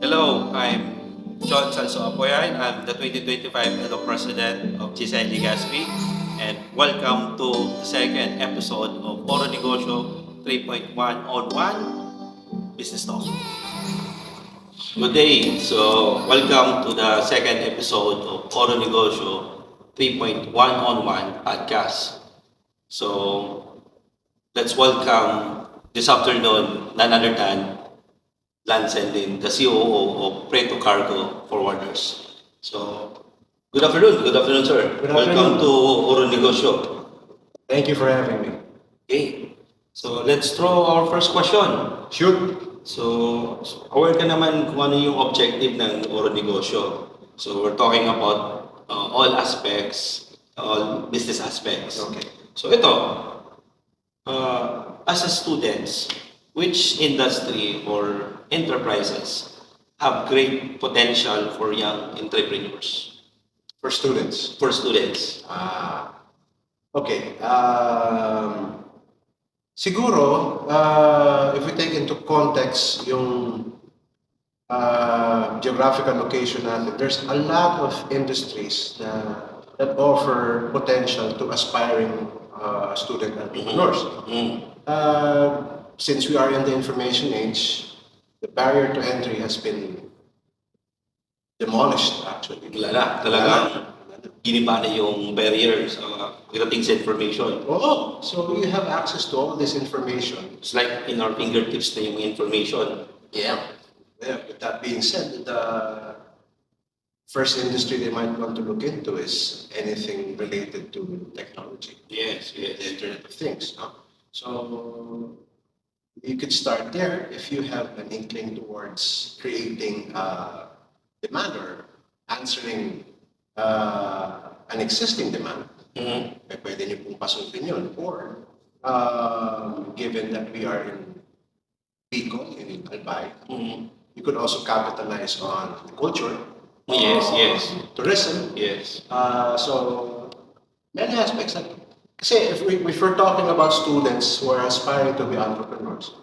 Hello, I'm John Salso Apoyan. I'm the 2025 Edo President of Chisay Legazpi, and welcome to the second episode of Oro Negosyo 3.1 on 1 Business Talk. Good day. So, welcome to the second episode of Oro Negosyo 3.1 on 1 podcast. So, let's welcome this afternoon none other than Lance Sendin, the COO of Preto Cargo Forwarders. So, good afternoon. Good afternoon, sir. Good Welcome afternoon. to Oro Negosyo. Thank you for having me. Okay. So, let's throw our first question. Shoot. So, aware ka naman kung ano yung objective ng Oro Negosyo. So, we're talking about all aspects, all business aspects. Okay. So, ito, as a students, which industry or enterprises have great potential for young entrepreneurs, For students. for students? Okay. Siguro, if we take into context yung geographical location natin, there's a lot of industries that offer potential to aspiring student entrepreneurs. Since we are in the information age, the barrier to entry has been demolished actually. Wala na, talagang giniba na yung barrier sa pagdating sa information. Oh, so you have access to all this information. It's like in our fingertips na yung information. Yeah. With that being said, the first industry they might want to look into is anything related to technology, Yes, the yes. Internet of Things. No? So you could start there if you have an inkling towards creating demand or answering an existing demand. Mhm. Pwede niyo pong pasundin yun. Or, given that we are in Bicol, in Albay, Mhm. you could also capitalize on culture, Yes, yes, tourism. yes. So, many aspects. Kasi if we're talking about students who are aspiring to be entrepreneurs,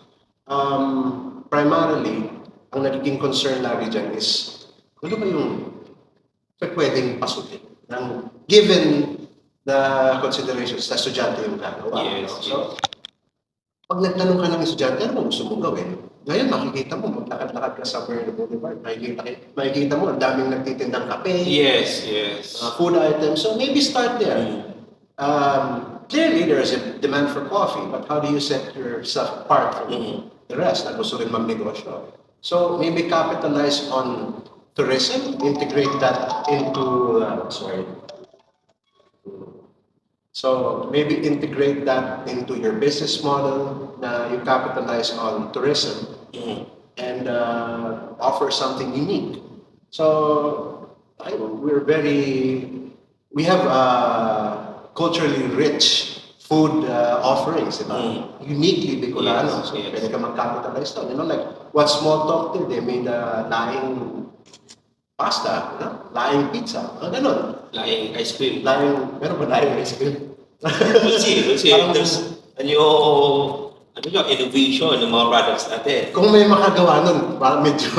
primarily, ang nagiging concern lagi dyan is, ano ba yung pwedeng pasukin? Given the considerations na estudyante yung gagawa. Yes, no? So, pag nagtanong ka ng estudyante, ano mo gusto mong gawin? Ngayon, makikita mo, maglakad-lakad ka sa Merino Boulevard, makikita mo, ang daming nagtitindang kape, Yes, yes. food items. So maybe start there. Clearly, there is a demand for coffee, but how do you set yourself apart from the rest na gusto rin magnegosyo? So maybe capitalize on tourism, integrate that into, So maybe integrate that into your business model na you capitalize on tourism Mhm. and offer something unique. So we have culturally rich food offerings, diba? Uniquely Bicolano. Yes, So yes. pwede ka mag-capitalize doon. Like what Small Talk did, they made laing pasta, laing pizza, ganun. Laing ice cream. Meron ba laing ice cream? We'll see. Parang- There's innovation ng mga products natin. Kung may makagawa nun, parang medyo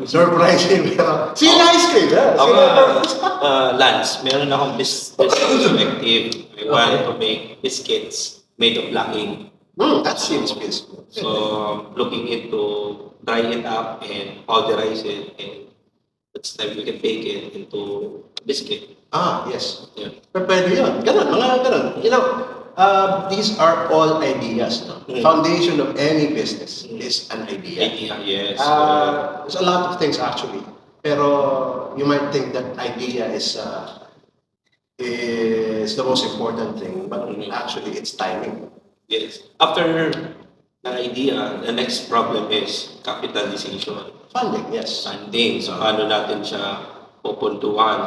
surprising. Sila ice cream, yeah. Lance, meron akong business perspective. I want Okay. to make biscuits made of laking. That seems peaceful. So, looking into dry it up and powderize it, and that's time we can bake it into biscuit. Yes. Yeah. Pero pwede yun. Ganun, mga ganun. These are all ideas. No? Mm. Foundation of any business is an idea. Idea, yes. There's a lot of things actually. Pero you might think that idea is the most important thing, but actually it's timing. Yes. After the idea, the next problem is capitalization. Funding, yes. Funding. So, paano natin siya pupuntuhan?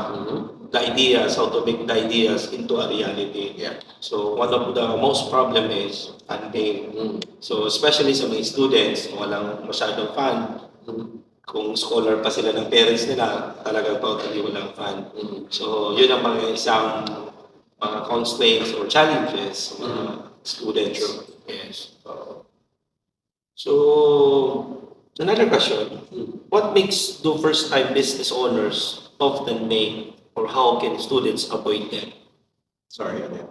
The ideas, how to make the ideas into a reality. Yeah. So, one of the most problem is funding. So, especially sa mga students, walang masyadong fund. Kung scholar pa sila ng parents nila, talagang totally walang fund. So, yun ang mga isang mga constraints or challenges sa mga students. Yes. So, Another question. What makes do first-time business owners often make, or how can students avoid them? Sorry, ano yan?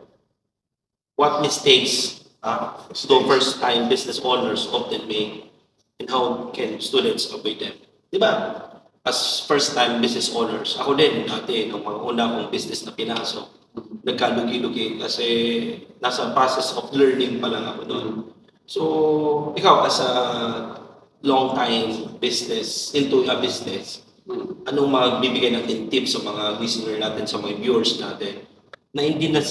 What mistakes do Mistakes. first-time business owners often make, and how can students avoid them? Di ba? As first-time business owners, ako din dati, nung mga una kong business na pinasok, nagkalugi-lugi kasi nasa process of learning pa lang ako doon. So, ikaw as a long-time business, into a business, anong magbibigay natin tips sa mga listener natin, sa mga viewers natin, na hindi na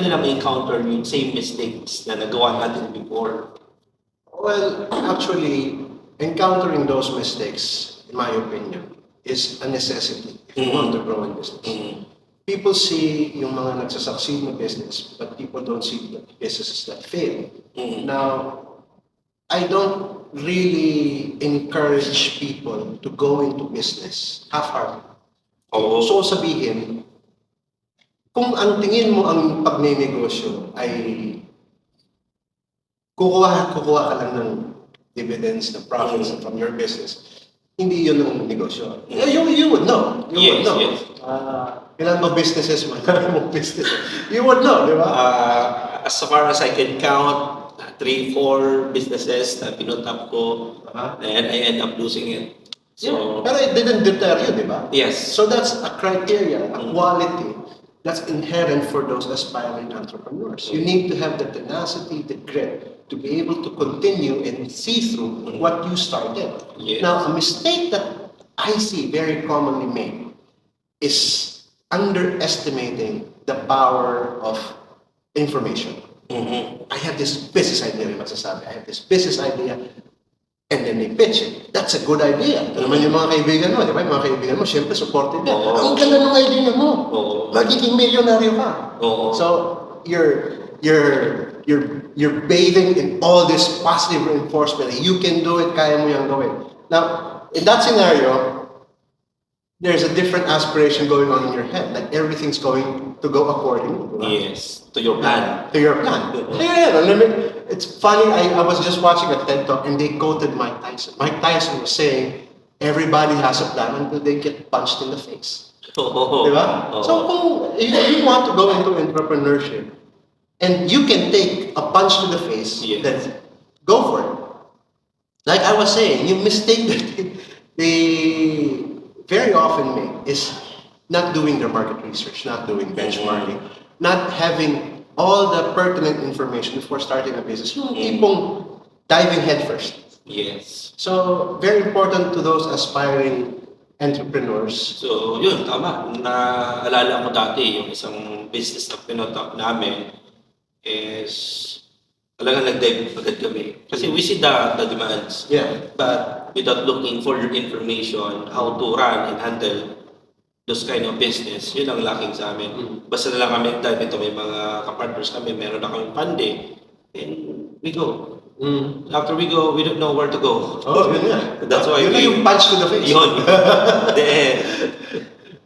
nila ma-encounter yung same mistakes na nagawa natin before. Well, actually, encountering those mistakes, in my opinion, is a necessity if you want to grow in business. People see yung mga nagsasucceed na business, but people don't see the businesses that fail. Now, I don't really encourage people to go into business half-hearted. Oo. So sabihin, kung ang tingin mo ang pagnenegosyo ay kukuha ka lang ng dividends, ng profits from your business, hindi yun ang negosyo. You would know. You would Yes, know. yes. Ilan ba businesses mo? Ilan mo business? You would know, di ba? As far as I can count, 3-4 businesses na pinutap ko, and I end up losing it. So, Pero it didn't deter you, di ba? yes. So that's a criteria, a quality that's inherent for those aspiring entrepreneurs. You need to have the tenacity, the grit to be able to continue and see through what you started. Yes. Now, a mistake that I see very commonly made is underestimating the power of information. I have this business idea, rin magsasabi. I have this business idea, and then they pitch it. That's a good idea. Ito naman yung mga kaibigan mo, di ba? Yung mga kaibigan mo, syempre supportive yan. Oo. Ang ganda ng idea mo. Oo. Magiging milyonaryo ka. Oo. So, you're bathing in all this positive reinforcement. You can do it, kaya mo yung gawin. Now, in that scenario, there's a different aspiration going on in your head. Like everything's going to go according to Yes. To your plan. to your plan. Yeah, it's funny. I was just watching a TED talk and they quoted Mike Tyson. Mike Tyson was saying, "Everybody has a plan until they get punched in the face." Oo. Diba? Oo. So kung if you want to go into entrepreneurship and you can take a punch to the face, Yes. then go for it. Like I was saying, yung mistake that they very often make is not doing their market research, not doing benchmarking, not having all the pertinent information before starting a business. Yung tipong diving headfirst. Yes. So, very important to those aspiring entrepreneurs. So, yun, tama. Naalala ko dati, yung isang business na pinutap namin is talagang nag-dive agad kami. Kasi we see the demands. Yeah. But without looking for your information, how to run and handle those kind of business, yun ang lacking sa amin. Basta na lang kami dive into, may mga kapartners kami, meron na kami funding, and we go. After we go, we don't know where to go. Oh, yun nga. That's why yun na yung punch to the face. Yun. Then,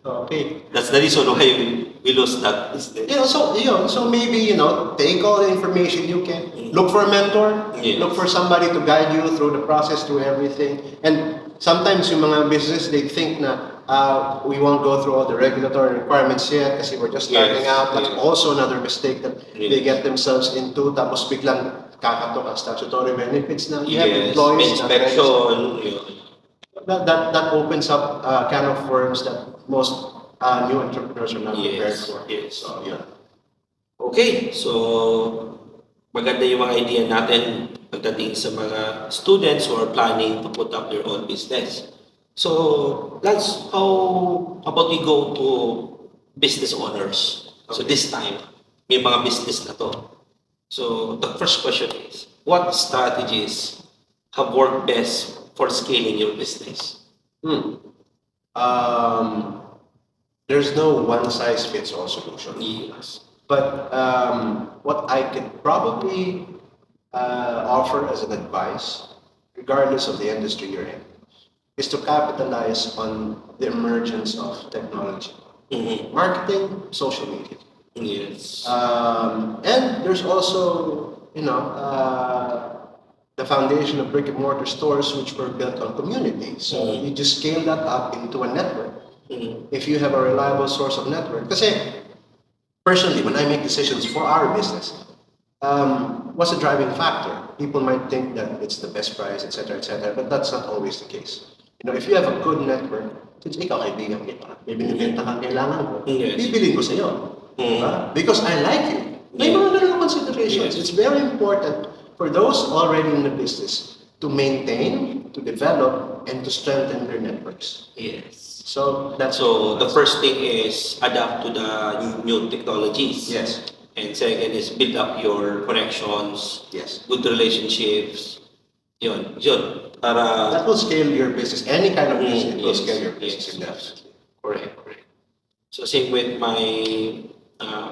Okay. that's the reason why we lost that business. So maybe, take all the information you can. Look for a mentor. Yes. Look for somebody to guide you through the process, through everything. And sometimes yung mga business, they think na we won't go through all the regulatory requirements yet kasi we're just starting Yes, out. That's yes. also another mistake that they Yes. get themselves into. Tapos biglang kakatok ang statutory benefits na you have Yes, employees na inspection, yun. that opens up kind of worms that most new entrepreneurs are not prepared Yes, for. yes. So, yeah. Okay, so maganda yung mga idea natin pagdating sa mga students who are planning to put up their own business. So, that's how about we go to business owners. So this time, may mga business na to. So the first question is, what strategies have worked best for scaling your business? There's no one size fits all solution. Yes. But what I could probably offer as an advice, regardless of the industry you're in, is to capitalize on the emergence of technology, marketing, social media. Yes. And there's also, the foundation of brick and mortar stores which were built on community. So you just scale that up into a network. If you have a reliable source of network. Kasi personally, when I make decisions for our business, what's the driving factor? People might think that it's the best price, etc., but that's not always the case. If you have a good network, since ikaw kaibigan kita, may binibenta kang kailangan ko, Yes. bibilin ko sa'yo. Diba? Because I like you. May mga ganun considerations. Yes. It's very important for those already in the business to maintain, to develop, and to strengthen their networks. Yes. So that's So the first thing is adapt to the new technologies. Yes. And second is build up your connections, Yes. good relationships. Yun. Para That will scale your business. Any kind of business will yes, scale your business. yes, Definitely. correct. So same with my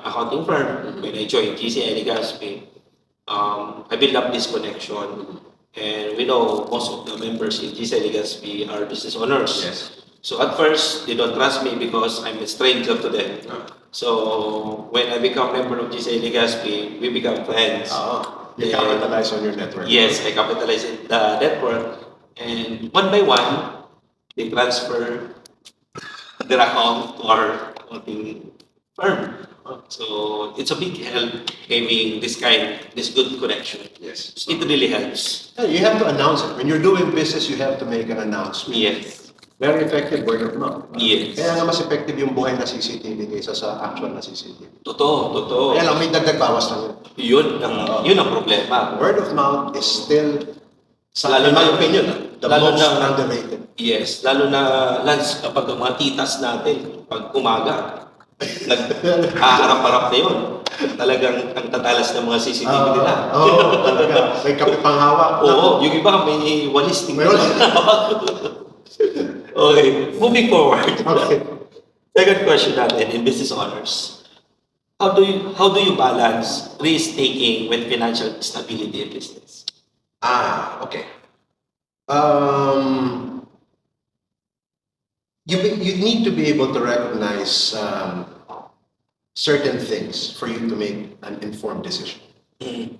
accounting firm. When I joined GC Legaspi, I built up this connection. And we know most of the members in GC Legaspi are business owners. Yes. So at first, they don't trust me because I'm a stranger to them. So when I become member of GC Legaspi, we become friends. You Yeah. capitalize on your network. Yes, I capitalize in the network. And one by one, they transfer their account to our accounting firm. So it's a big help having this good connection. Yes. It really helps. Yeah, you have to announce it. When you're doing business, you have to make an announcement. Yes. Very effective word of mouth. Yes. Kaya nga mas effective yung buhay na CCTV kaysa sa actual na CCTV. Totoo. Kaya lang may dagdag bawas lang yun. Yun ang problema. Word of mouth is still, Lalo in my na- opinion, the lalo most na- underrated. Yes, lalo na Lance, kapag ang mga titas natin, pag umaga, nag-aarap-arap na yun. Talagang ang tatalas ng mga CCTV nila. Oo, talaga. May kape pang hawak. Oo, yung iba may walis May walis. Okay, moving forward. Okay. Second question natin in business owners. How do you balance risk taking with financial stability in business? Okay. You need to be able to recognize certain things for you to make an informed decision.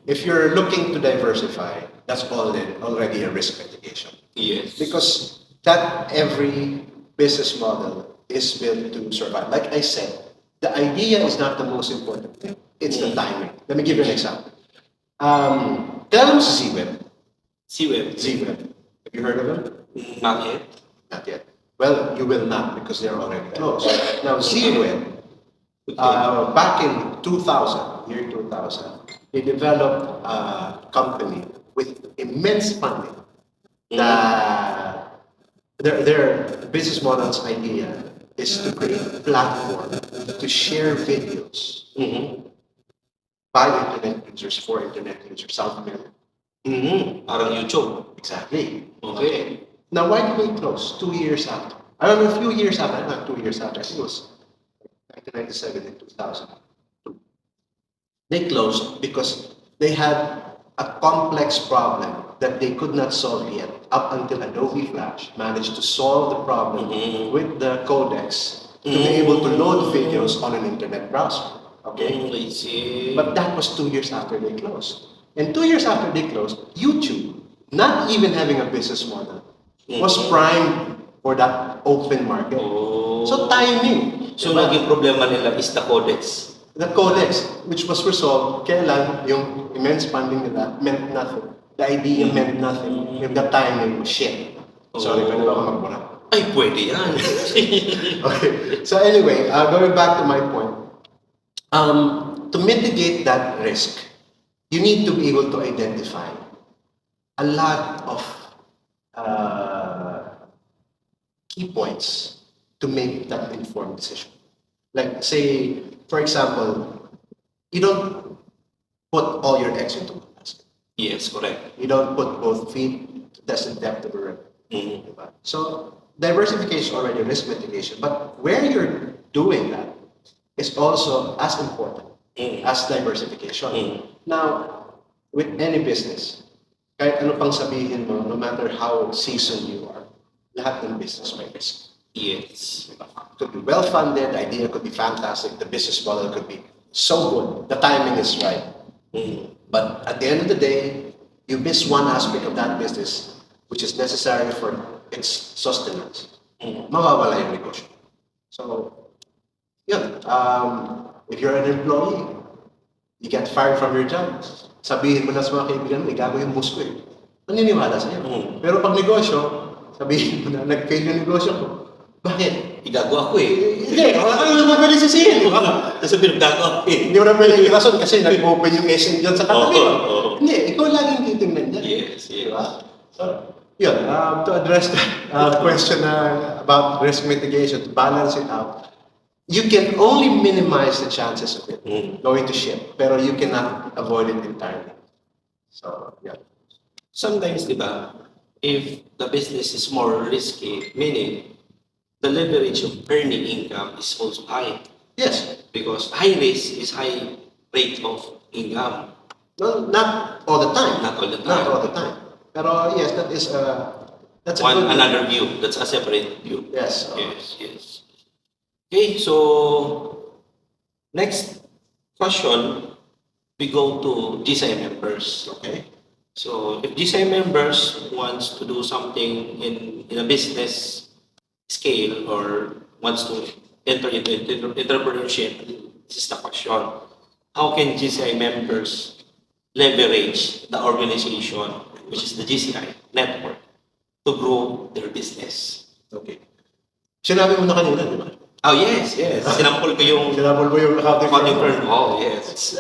If you're looking to diversify, that's already a risk mitigation. Yes. Because that every business model is built to survive. Like I said, the idea is not the most important thing. It's the timing. Let me give you an example. Kilala mo si Z-Web? C-Web. Z-Web. Have you heard of them? Not yet. Not yet. Well, you will not because they're already closed. Now, Z-Web, back in 2000, year 2000, they developed a company with immense funding. Their business model's idea is to create a platform to share videos by internet users, for internet users, South America. Parang YouTube. Exactly. Okay. Now, why did they close 2 years after? I don't know, a few years after, not 2 years after, I think it was 1997 and 2002. They closed because they had a complex problem that they could not solve yet up until Adobe Flash managed to solve the problem with the codecs to be able to load videos on an internet browser. Okay? I see. But that was 2 years after they closed. And 2 years after they closed, YouTube, not even having a business model, was primed for that open market. So timing. So, diba? naging problema nila is the codecs. The codex, which was resolved, kailan yung immense funding nila meant nothing. The idea meant nothing. Yung the timing was shit. Sorry, pwede ba ako magbura? Ay, pwede yan. Okay. So anyway, going back to my point, to mitigate that risk, you need to be able to identify a lot of key points to make that informed decision. Like say, for example, you don't put all your eggs into one basket. Yes, correct. You don't put both feet to test the depth of a river. Diba? So diversification is already risk mitigation, but where you're doing that is also as important as diversification. Now, with any business, kahit ano pang sabihin mo, no matter how seasoned you are, lahat ng business may risk. Yes. Diba? It could be well-funded, the idea could be fantastic, the business model could be so good, the timing is right. But at the end of the day, you miss one aspect of that business, which is necessary for its sustenance, mawawala yung negosyo. So, yun. If you're an employee, you get fired from your job, sabihin mo na sa mga kaibigan mo, gago yung boss ko eh. Maniniwala sa'yo. Pero pag negosyo, sabihin mo na, nag-fail yung negosyo ko. Bakit? Igago ako eh. Hindi, ano naman pwede sisihin, di ba? Kasi pinagdago ako eh. Hindi mo na pwede yung rason kasi nag-open yung SM dyan sa katabi. Oo. Hindi, ikaw laging titingnan dyan. Yes, Di yes. ba? So, yun, to address the question about risk mitigation, to balance it out, you can only minimize the chances of it going to shit, pero you cannot avoid it entirely. So, yeah. Sometimes, di ba, if the business is more risky, meaning the leverage of earning income is also high. Yes. Because high risk is high rate of income. No, not all the time. Not all the time. Not all the time. Pero yes, that's a One good another view. That's a separate view. Yes. Yes, yes. Okay, so next question, we go to GSI members. Okay. So if GSI members wants to do something in a business scale or wants to enter into entrepreneurship, this is the question. How can GCI members leverage the organization, which is the GCI network, to grow their business? Okay. Sinabi mo na kanina, di ba? Oh, yes, yes. Sinampol ko yung Sinabi mo yung accounting firm. Oh, yes.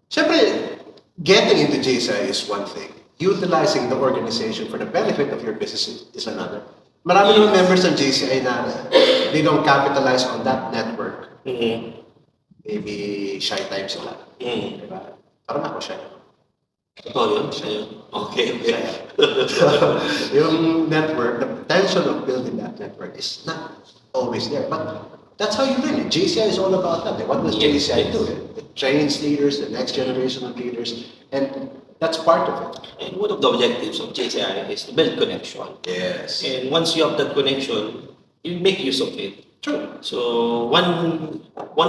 Siyempre, getting into JSI is one thing. Utilizing the organization for the benefit of your business is another. Marami naman members ng JCI na they don't capitalize on that network. Mm-hmm. Maybe shy type sila. Mm. Diba? Parang ako shy. Oh, yun. Siya yun. Okay, okay. Yung network, the potential of building that network is not always there. But that's how you learn it. JCI is all about that. What does Yes, JCI yes. do? It trains leaders, the next generation of leaders, and that's part of it. And one of the objectives of JCI is to build connection. Yes. And once you have that connection, you make use of it. True. So one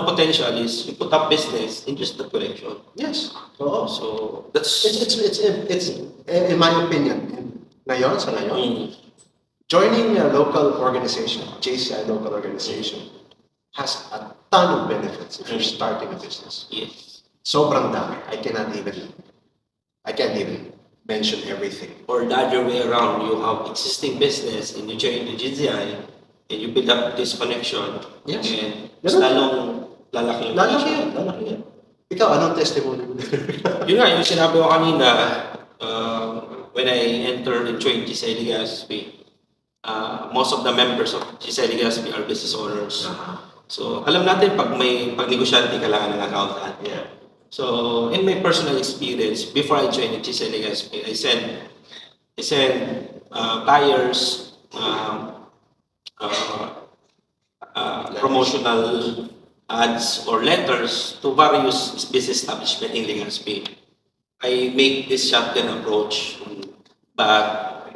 potential is you put up business in just the connection. Yes. Oo. So that's It's in my opinion, ngayon, sa ngayon, Mm. joining a local organization, JCI local organization, has a ton of benefits if you're starting a business. yes. Sobrang dami. I can't even mention everything. Or the other way around, you have existing business and you join the GCI and you build up this connection. Yes. And mas Ganun. lalong lalaki yung Lalaki connection. yan, lalaki yan. Ikaw, anong testimony mo? Yun nga, yung sinabi ko kanina, when I entered and joined GCI Legazpi, most of the members of GCI Legazpi are business owners. So, alam natin pag negosyante, kailangan ng accountant. Yeah. So, in my personal experience, before I joined GCI Legazpi, I send buyers promotional ads or letters to various business establishment in Legazpi. I make this shotgun approach, but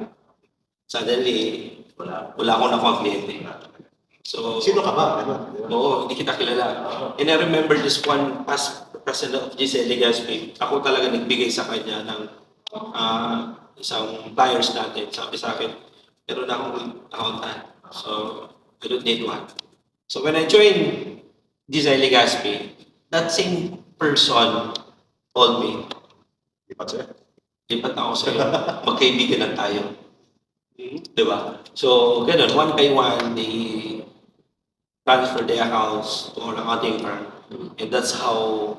suddenly, wala akong nakuha kliyente. So, Sino ka ba? Diba? oo, hindi kita kilala. And I remember this one past president of GCI Legazpi, ako talaga nagbigay sa kanya ng isang flyers natin. Sabi sa akin, meron na akong accountant. So, I don't need one. So, when I joined GCI Legazpi, that same person told me, Lipat sa'yo. lipat na ako sa'yo, magkaibigan na tayo. Diba? So, ganun, one by one, they transfer the accounts to our accounting firm. And that's how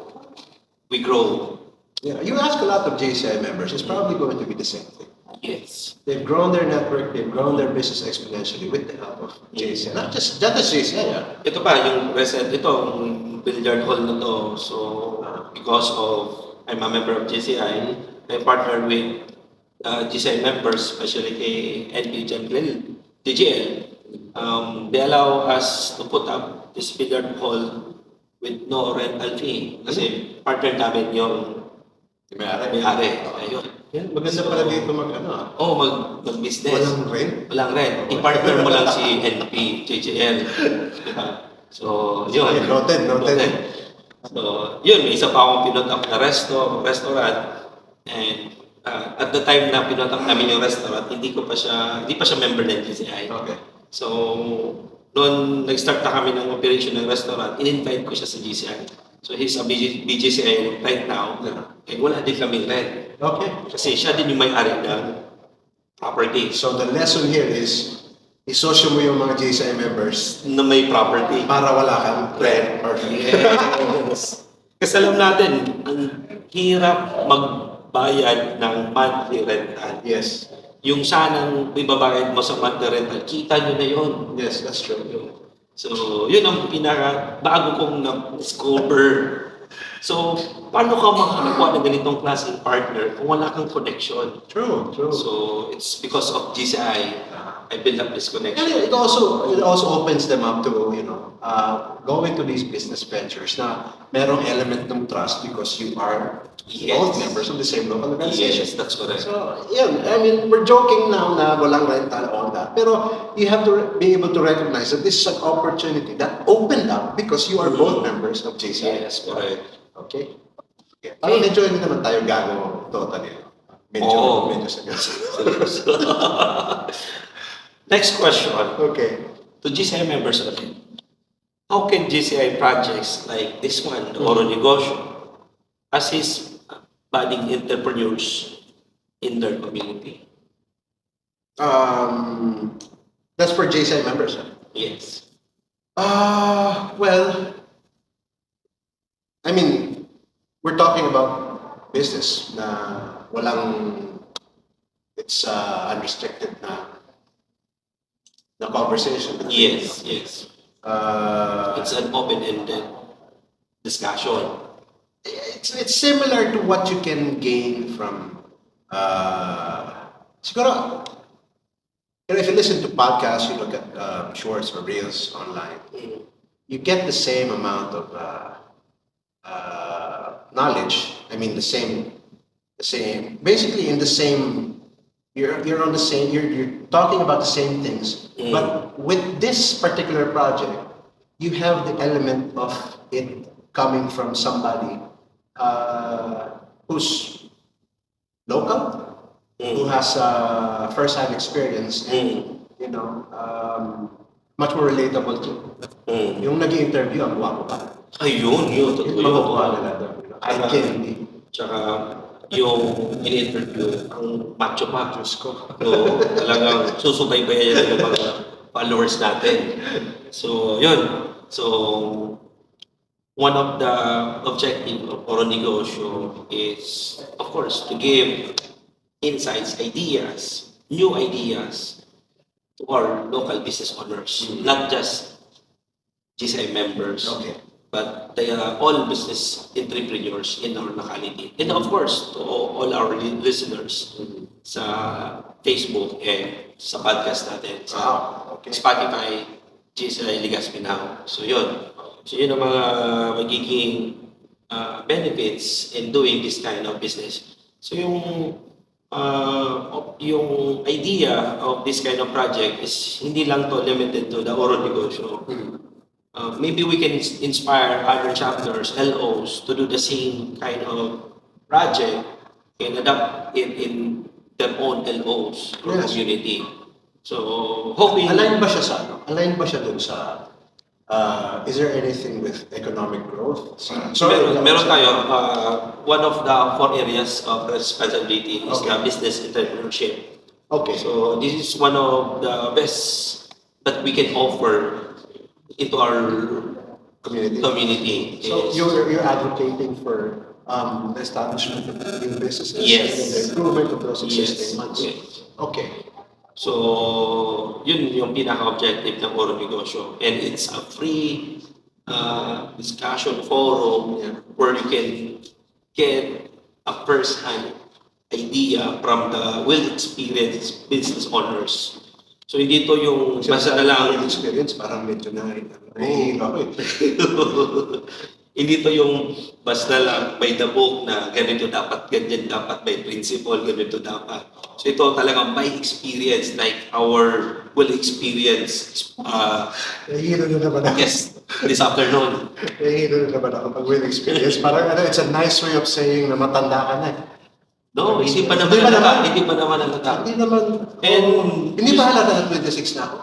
we grow. Yeah, you ask a lot of JCI members, it's probably going to be the same thing. Yes. They've grown their network, they've grown their business exponentially with the help of JCI. Not just JCI, ah. Ito pa, yung recent, itong billiard hall na to. So, because of, I'm a member of GCI, I partnered with GCI members, especially kay NP TGL. They allow us to put up this billiard hall with no rental fee. Kasi partner namin yung may-ari. Ayun. Yan, maganda pala dito Oo, mag-business. Walang rent. Walang rent. I-partner mo lang si NP, JJL. Diba? So, yun. Okay, noted. So, yun. May isa pa akong pinut up na restaurant. And at the time na pinatak namin yung restaurant, hindi pa siya member ng GCI. Okay. So, noon nag-start na kami ng operation ng restaurant, in-invite ko siya sa GCI. So, he's a BGCI right now. And wala din kami rent. Okay. Kasi siya din yung may-ari ng property. So the lesson here is, isosyo mo yung mga GSI members Na may property. para wala kang rent or Yes. Kasi alam natin, ang hirap magbayad ng monthly rental. Yes. Yung sanang ibabayad mo sa monthly rental, kita nyo na yun. Yes, that's true. So, yun ang bago kong na-discover. So, paano ka makakakuha ng ganitong klaseng partner kung wala kang connection? True, true. So, it's because of GCI, I built up this connection. And it also opens them up to, go into these business ventures na merong element ng trust because you are both members of the same local organization. Yes, that's correct. So, yeah, I mean, we're joking now na walang rental, all that. Pero you have to be able to recognize that this is an opportunity that opened up because you are both members of JCI. Yes, correct. Okay? Okay. Parang medyo hindi naman tayo gago totally. Medyo sa Next question. Okay. To GCI members natin. How can GCI projects like this one, the Oro Negosyo, assist budding entrepreneurs in their community? That's for JCI members. Huh? Yes. Well, I mean, we're talking about business na it's unrestricted na conversation. Yes, yes. It's an open-ended discussion. It's similar to what you can gain from siguro, if you listen to podcasts, you look at shorts or reels online, you get the same amount of knowledge. I mean, the same, basically in the same. You're on the same. You're talking about the same things, but with this particular project, you have the element of it coming from somebody who's local, who has first-hand experience, and much more relatable to. Yung nag-interview, ang guwapo pa. Ayun, yun. Yung makukuha nila doon. Kahit hindi. Tsaka yung in-interview, ang macho pa. Diyos ko. So, talagang susubaybayan yan ng mga followers natin. So, yun. So, one of the objective of Oro Negosyo is, of course, to give insights, ideas, new ideas to our local business owners, not just GCI members. Okay. But they are all business entrepreneurs in our locality. And of course, to all our listeners sa Facebook and sa podcast natin, sa Okay. Spotify, GCI Legazpi Now. So yun. So yun ang mga magiging benefits in doing this kind of business. So yung idea of this kind of project is hindi lang to limited to the Oro Negosyo. Maybe we can inspire other chapters, LOs, to do the same kind of project and adapt it in their own LOs or Yes. community. So, hoping... Align ba siya sa ano? Align ba siya dun sa is there anything with economic growth? Meron tayo, one of the 4 areas of responsibility is the business entrepreneurship. Okay. So, this is one of the best that we can offer into our community. So Yes. you're advocating for the establishment of new businesses Yes. and the improvement of those existing ones. Yes. Okay. So, yun yung pinaka-objective ng Oro Negosyo. And it's a free discussion forum where you can get a first-hand idea from the well-experienced business owners. So, hindi to yung basta na lang... experience, parang medyo nahihilo ako eh. Hindi to yung basta lang by the book na ganito dapat, ganyan dapat, by principle, ganito dapat. So ito talagang by experience, like our well-experienced Nahihilo na naman ako. guest this afternoon. Nahihilo na naman ako pag with experience. Parang it's a nice way of saying na matanda ka na. No, hindi pa naman Hindi pa naman. Hindi pa naman halata. Hindi naman. And- hindi ba halata na 26 na ako?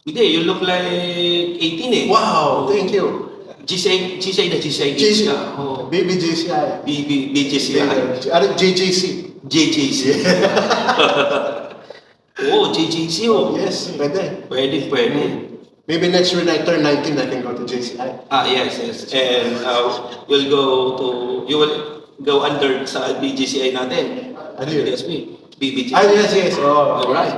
Hindi, you look like 18 eh. Wow, thank you. GCI na GCI GC, ka. Oh. Baby GCI. BGCI. Ano, JJC. JJC. Oo, JJC oh. Yes, pwede. Pwede. Maybe next year when I turn 19, I can go to JCI. Yes. And you will go under sa BGCI natin. Ano yun? BGCI. BBGCI. Yes. Oh, Alright.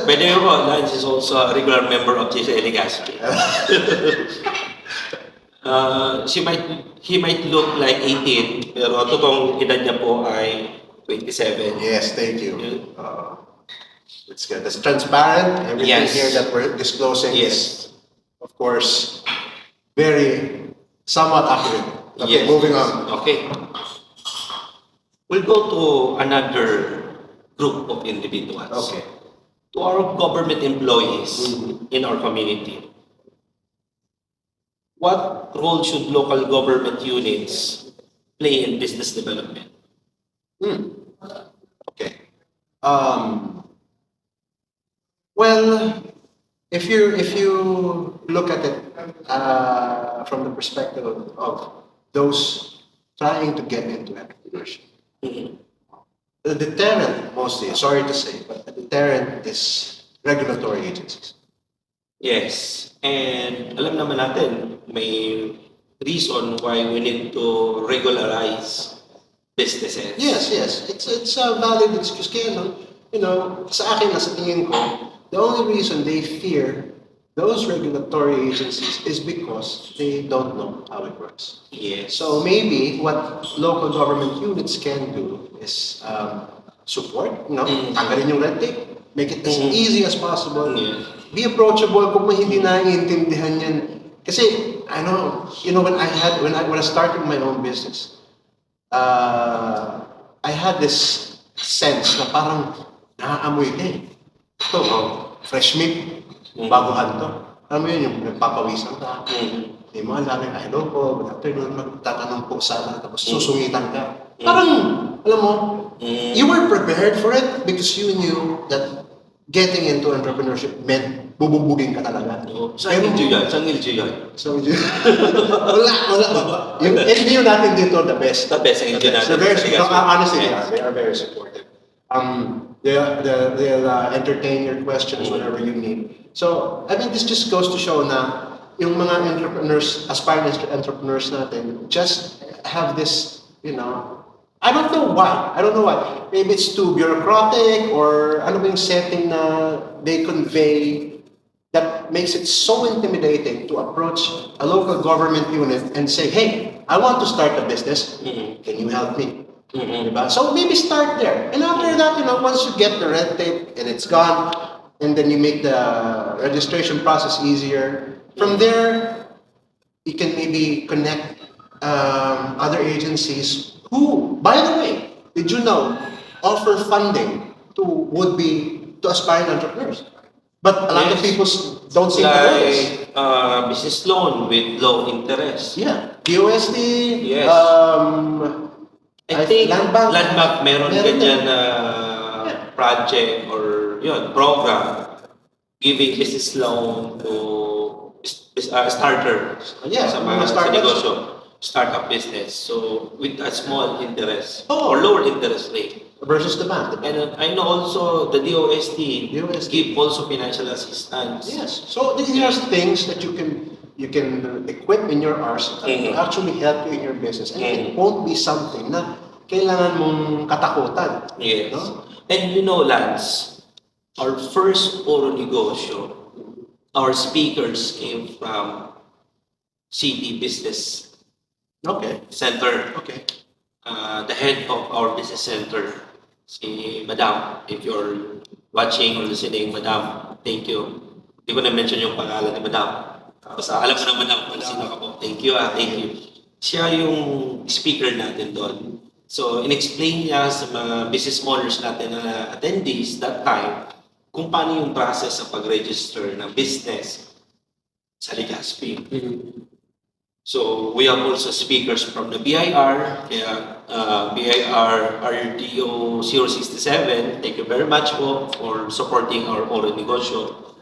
Pwede mo, Lance is also a regular member of GCI Legazpi. He might look like 18, pero totoong edad niya po ay 27. Yes, thank you. It's good. It's transparent. Everything Yes. here that we're disclosing Yes. is, of course, very somewhat accurate. Okay, Yes. moving on. Okay. We'll go to another group of individuals. Okay. To our government employees Mhm. in our community. What role should local government units play in business development? Okay. Well, if you look at it from the perspective of those trying to get into entrepreneurship, Mhm. the deterrent mostly, sorry to say, but the deterrent is regulatory agencies. Yes. And alam naman natin, may reason why we need to regularize businesses. Yes. It's a valid excuse. Kaya lang, sa akin, sa tingin ko, the only reason they fear those regulatory agencies is because they don't know how it works. Yes. So maybe what local government units can do is support, tanggalin yung red tape, make it as easy as possible. Yes. Be approachable kung may hindi naiintindihan yan. Kasi, when I started my own business, I had this sense na parang naaamoy ka eh. Ito, fresh meat, baguhan to. Alam mo yun, yung nagpapawisan ka. Hindi mo alam, hello po, good afternoon, magtatanong po sana, tapos susungitan ka. Parang, alam mo, you were prepared for it because you knew that getting into entrepreneurship meant bububugin ka talaga. Saan iljo yan? So, wala. Yung NBU natin dito, the best. The best ang iljo natin. They're very, Sige, honestly, yes. they are very supportive. They'll entertain your questions whenever you need. So, I mean, this just goes to show na yung mga entrepreneurs, aspiring entrepreneurs natin, just have this, I don't know why. Maybe it's too bureaucratic or ano ba yung setting na they convey that makes it so intimidating to approach a local government unit and say, hey, I want to start a business. Can you help me? Diba? So maybe start there. And after that, once you get the red tape and it's gone, and then you make the registration process easier, from there, you can maybe connect other agencies who, by the way, did you know, offer funding to aspiring entrepreneurs. But a lot of people don't seem to know this. Like business loan with low interest. Yeah, DOST, Yes. I think Land Bank, meron meron ganyan din. na project or program giving business loan to starter Yeah, sa mga mga startups. negosyo, startup business. So with a small interest Oh. or lower interest rate. Versus the bank. And I know also the DOST DOST. give also financial assistance. Yes. So these are things that you can equip in your arsenal to actually help you in your business. And it won't be something na kailangan mong katakutan. Yes. No? And Lance, our first Oro Negosyo, our speakers came from City Business Okay. Center. Okay. The head of our business center, si Madam. If you're watching or listening, Madam, thank you. Hindi ko na-mention yung pangalan ni Madam. Basta alam mo na Madam kung sino ka po. Thank you. Siya yung speaker natin doon. So, in-explain niya sa mga business owners natin na attendees that time kung paano yung process sa pag-register ng business sa Legazpi. So we have also speakers from the BIR, BIR RDO 067. Thank you very much po for supporting our Oro Negosyo.